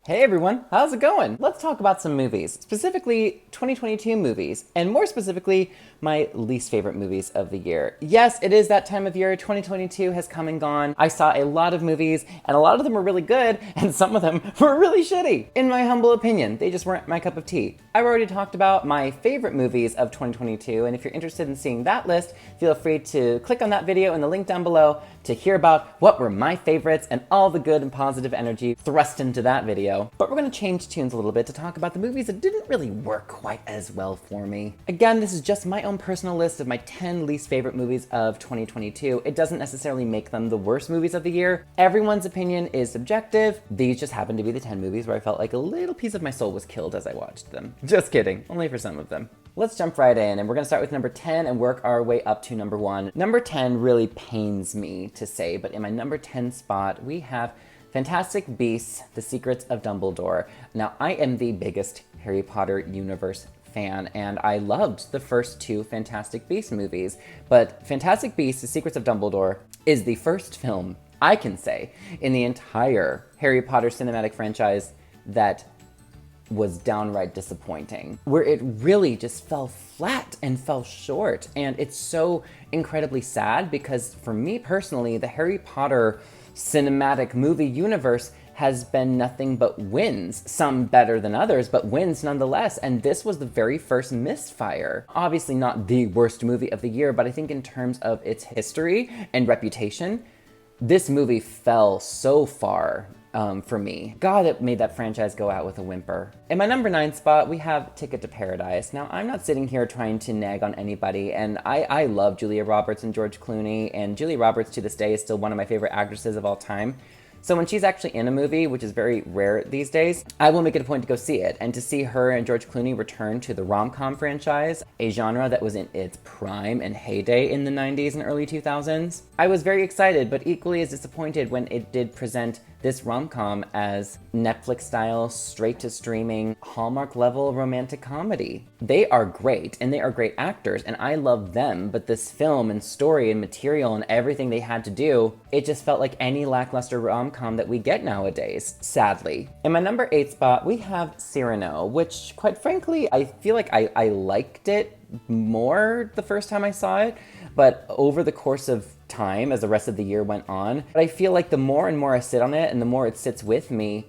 Hey everyone, how's it going? Let's talk about some movies, specifically 2022 movies, and more specifically, my least favorite movies of the year. Yes, it is that time of year. 2022 has come and gone. I saw a lot of movies, and a lot of them were really good, and some of them were really shitty. In my humble opinion, they just weren't my cup of tea. I've already talked about my favorite movies of 2022, and if you're interested in seeing that list, feel free to click on that video in the link down below to hear about what were my favorites and all the good and positive energy thrust into that video. But we're gonna change tunes a little bit to talk about the movies that didn't really work quite as well for me. Again, this is just my own personal list of my 10 least favorite movies of 2022. It doesn't necessarily make them the worst movies of the year. Everyone's opinion is subjective. These just happen to be the 10 movies where I felt like a little piece of my soul was killed as I watched them. Just kidding, only for some of them. Let's jump right in, and we're gonna start with number 10 and work our way up to number 1. Number 10 really pains me to say, but in my number 10 spot, we have Fantastic Beasts: The Secrets of Dumbledore. Now, I am the biggest Harry Potter universe fan, and I loved the first two Fantastic Beasts movies, but Fantastic Beasts: The Secrets of Dumbledore is the first film, I can say, in the entire Harry Potter cinematic franchise that was downright disappointing, where it really just fell flat and fell short. And it's so incredibly sad because for me personally, the Harry Potter cinematic movie universe has been nothing but wins, some better than others, but wins nonetheless. And this was the very first misfire. Obviously not the worst movie of the year, but I think in terms of its history and reputation, this movie fell so far for me. God, it made that franchise go out with a whimper. In my number 9 spot, we have Ticket to Paradise. Now, I'm not sitting here trying to nag on anybody, and I love Julia Roberts and George Clooney, and Julia Roberts to this day is still one of my favorite actresses of all time. So when she's actually in a movie, which is very rare these days, I will make it a point to go see it. And to see her and George Clooney return to the rom-com franchise, a genre that was in its prime and heyday in the 90s and early 2000s, I was very excited, but equally as disappointed when it did present this rom-com as Netflix-style, straight-to-streaming, Hallmark-level romantic comedy. They are great, and they are great actors, and I love them, but this film and story and material and everything they had to do, it just felt like any lackluster rom-com that we get nowadays, sadly. In my number 8 spot, we have Cyrano, which, quite frankly, I feel like I liked it more the first time I saw it, but over the course of time, as the rest of the year went on, but I feel like the more and more I sit on it and the more it sits with me,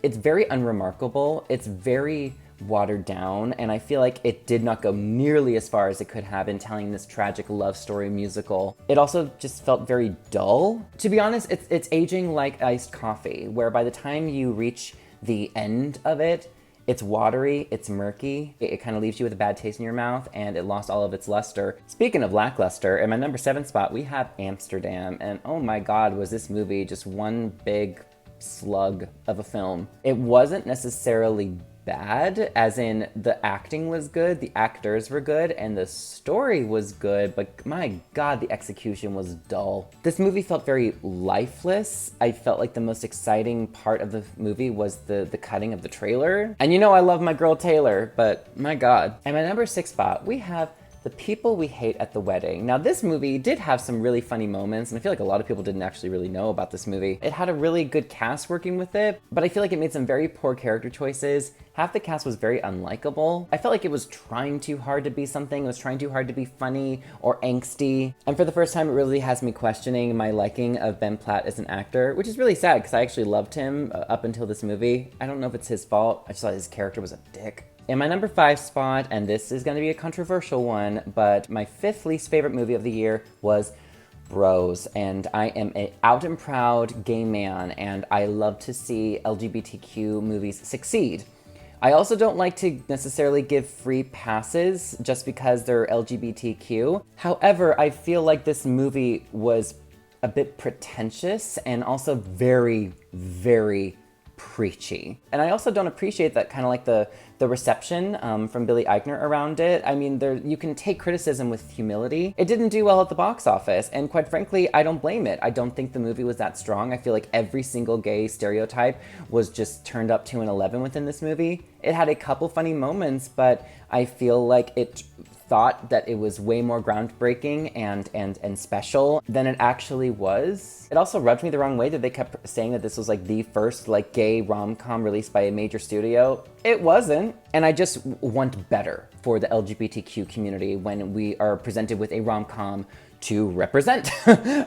it's very unremarkable, it's very watered down, and I feel like it did not go nearly as far as it could have in telling this tragic love story musical. It also just felt very dull. To be honest, it's aging like iced coffee, where by the time you reach the end of it, it's watery, it's murky, it kind of leaves you with a bad taste in your mouth, and it lost all of its luster. Speaking of lackluster, in my number 7 spot, we have Amsterdam, and oh my god, was this movie just one big slug of a film. It wasn't necessarily bad, as in the acting was good, the actors were good, and the story was good, but my god, the execution was dull. This movie felt very lifeless. I felt like the most exciting part of the movie was the cutting of the trailer. And you know I love my girl Taylor, but my god. And my number 6 spot, we have The People We Hate at the Wedding. Now, this movie did have some really funny moments, and I feel like a lot of people didn't actually really know about this movie. It had a really good cast working with it, but I feel like it made some very poor character choices. Half the cast was very unlikable. I felt like it was trying too hard to be something. It was trying too hard to be funny or angsty. And for the first time, it really has me questioning my liking of Ben Platt as an actor, which is really sad because I actually loved him up until this movie. I don't know if it's his fault. I just thought his character was a dick. In my number 5 spot, and this is going to be a controversial one, but my 5th least favorite movie of the year was Bros, and I am an out and proud gay man, and I love to see LGBTQ movies succeed. I also don't like to necessarily give free passes just because they're LGBTQ. However, I feel like this movie was a bit pretentious and also very, very preachy. And I also don't appreciate that kind of like the reception from Billy Eichner around it. I mean, you can take criticism with humility. It didn't do well at the box office, and quite frankly, I don't blame it. I don't think the movie was that strong. I feel like every single gay stereotype was just turned up to an 11 within this movie. It had a couple funny moments, but I feel like it thought that it was way more groundbreaking and special than it actually was. It also rubbed me the wrong way that they kept saying that this was like the first like gay rom-com released by a major studio. It wasn't. And I just want better for the LGBTQ community when we are presented with a rom-com to represent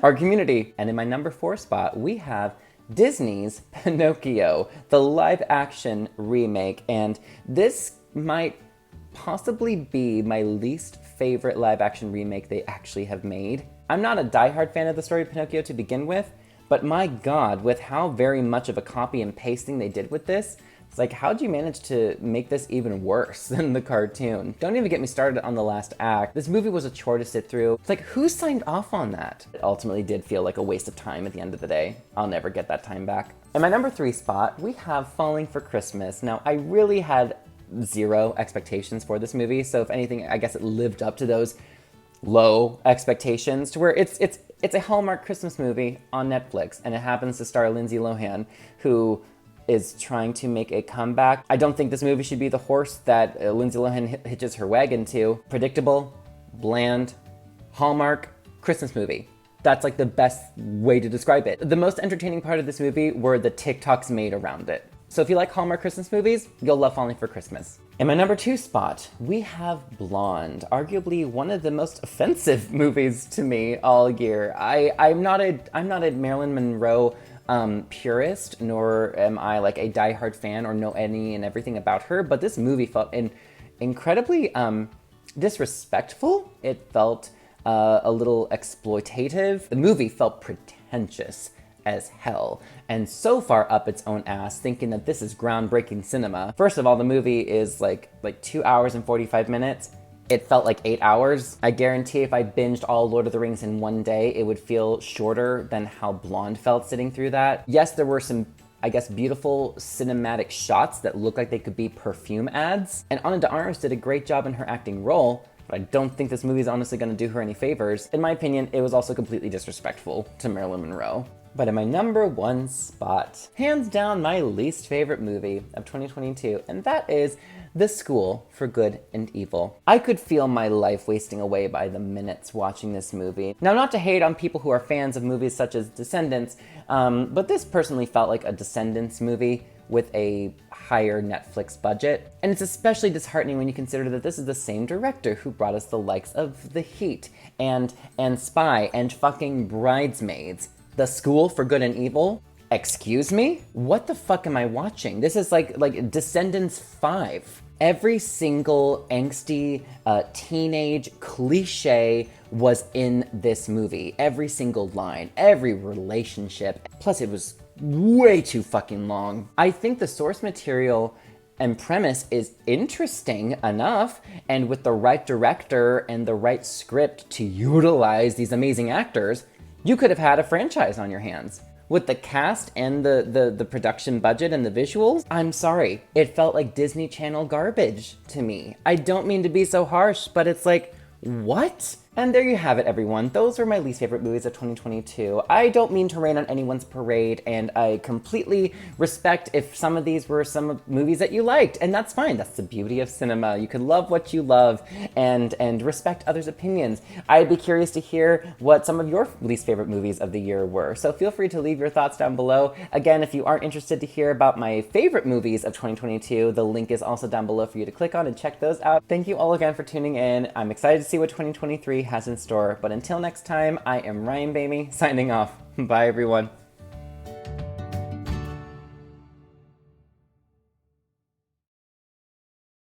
our community. And in my number 4 spot, we have Disney's Pinocchio, the live action remake. And this might possibly be my least favorite live action remake they actually have made. I'm not a diehard fan of the story of Pinocchio to begin with, but my God, with how very much of a copy and pasting they did with this, it's like, how'd you manage to make this even worse than the cartoon? Don't even get me started on the last act. This movie was a chore to sit through. It's like, who signed off on that? It ultimately did feel like a waste of time at the end of the day. I'll never get that time back. In my number 3 spot, we have Falling for Christmas. Now, I really had zero expectations for this movie, so if anything, I guess it lived up to those low expectations, to where it's a Hallmark Christmas movie on Netflix, and it happens to star Lindsay Lohan, who is trying to make a comeback. I don't think this movie should be the horse that Lindsay Lohan hitches her wagon to. Predictable, bland, Hallmark Christmas movie. That's like the best way to describe it. The most entertaining part of this movie were the TikToks made around it. So if you like Hallmark Christmas movies, you'll love Falling for Christmas. In my number 2 spot, we have Blonde, arguably one of the most offensive movies to me all year. I'm not a Marilyn Monroe purist, nor am I like a diehard fan or know any and everything about her, but this movie felt incredibly disrespectful. It felt a little exploitative. The movie felt pretentious as hell, and so far up its own ass, thinking that this is groundbreaking cinema. First of all, the movie is like 2 hours and 45 minutes. It felt like 8 hours. I guarantee if I binged all Lord of the Rings in one day, it would feel shorter than how Blonde felt sitting through that. Yes, there were some, I guess, beautiful cinematic shots that looked like they could be perfume ads, and Ana de Armas did a great job in her acting role, but I don't think this movie is honestly gonna do her any favors. In my opinion, it was also completely disrespectful to Marilyn Monroe. But in my number 1 spot, hands down my least favorite movie of 2022, and that is The School for Good and Evil. I could feel my life wasting away by the minutes watching this movie. Now, not to hate on people who are fans of movies such as Descendants, but this personally felt like a Descendants movie with a higher Netflix budget. And it's especially disheartening when you consider that this is the same director who brought us the likes of The Heat and Spy and fucking Bridesmaids. The School for Good and Evil? Excuse me? What the fuck am I watching? This is like Descendants 5. Every single angsty teenage cliche was in this movie. Every single line, every relationship. Plus it was way too fucking long. I think the source material and premise is interesting enough, and with the right director and the right script to utilize these amazing actors, you could have had a franchise on your hands. With the cast and the production budget and the visuals, I'm sorry, it felt like Disney Channel garbage to me. I don't mean to be so harsh, but it's like, what? And there you have it, everyone. Those are my least favorite movies of 2022. I don't mean to rain on anyone's parade, and I completely respect if some of these were some movies that you liked, and that's fine. That's the beauty of cinema. You can love what you love and respect others' opinions. I'd be curious to hear what some of your least favorite movies of the year were, so feel free to leave your thoughts down below. Again, if you aren't interested to hear about my favorite movies of 2022, the link is also down below for you to click on and check those out. Thank you all again for tuning in. I'm excited to see what 2023 has in store, but until next time, I am Ryan Bamey, signing off. Bye, everyone.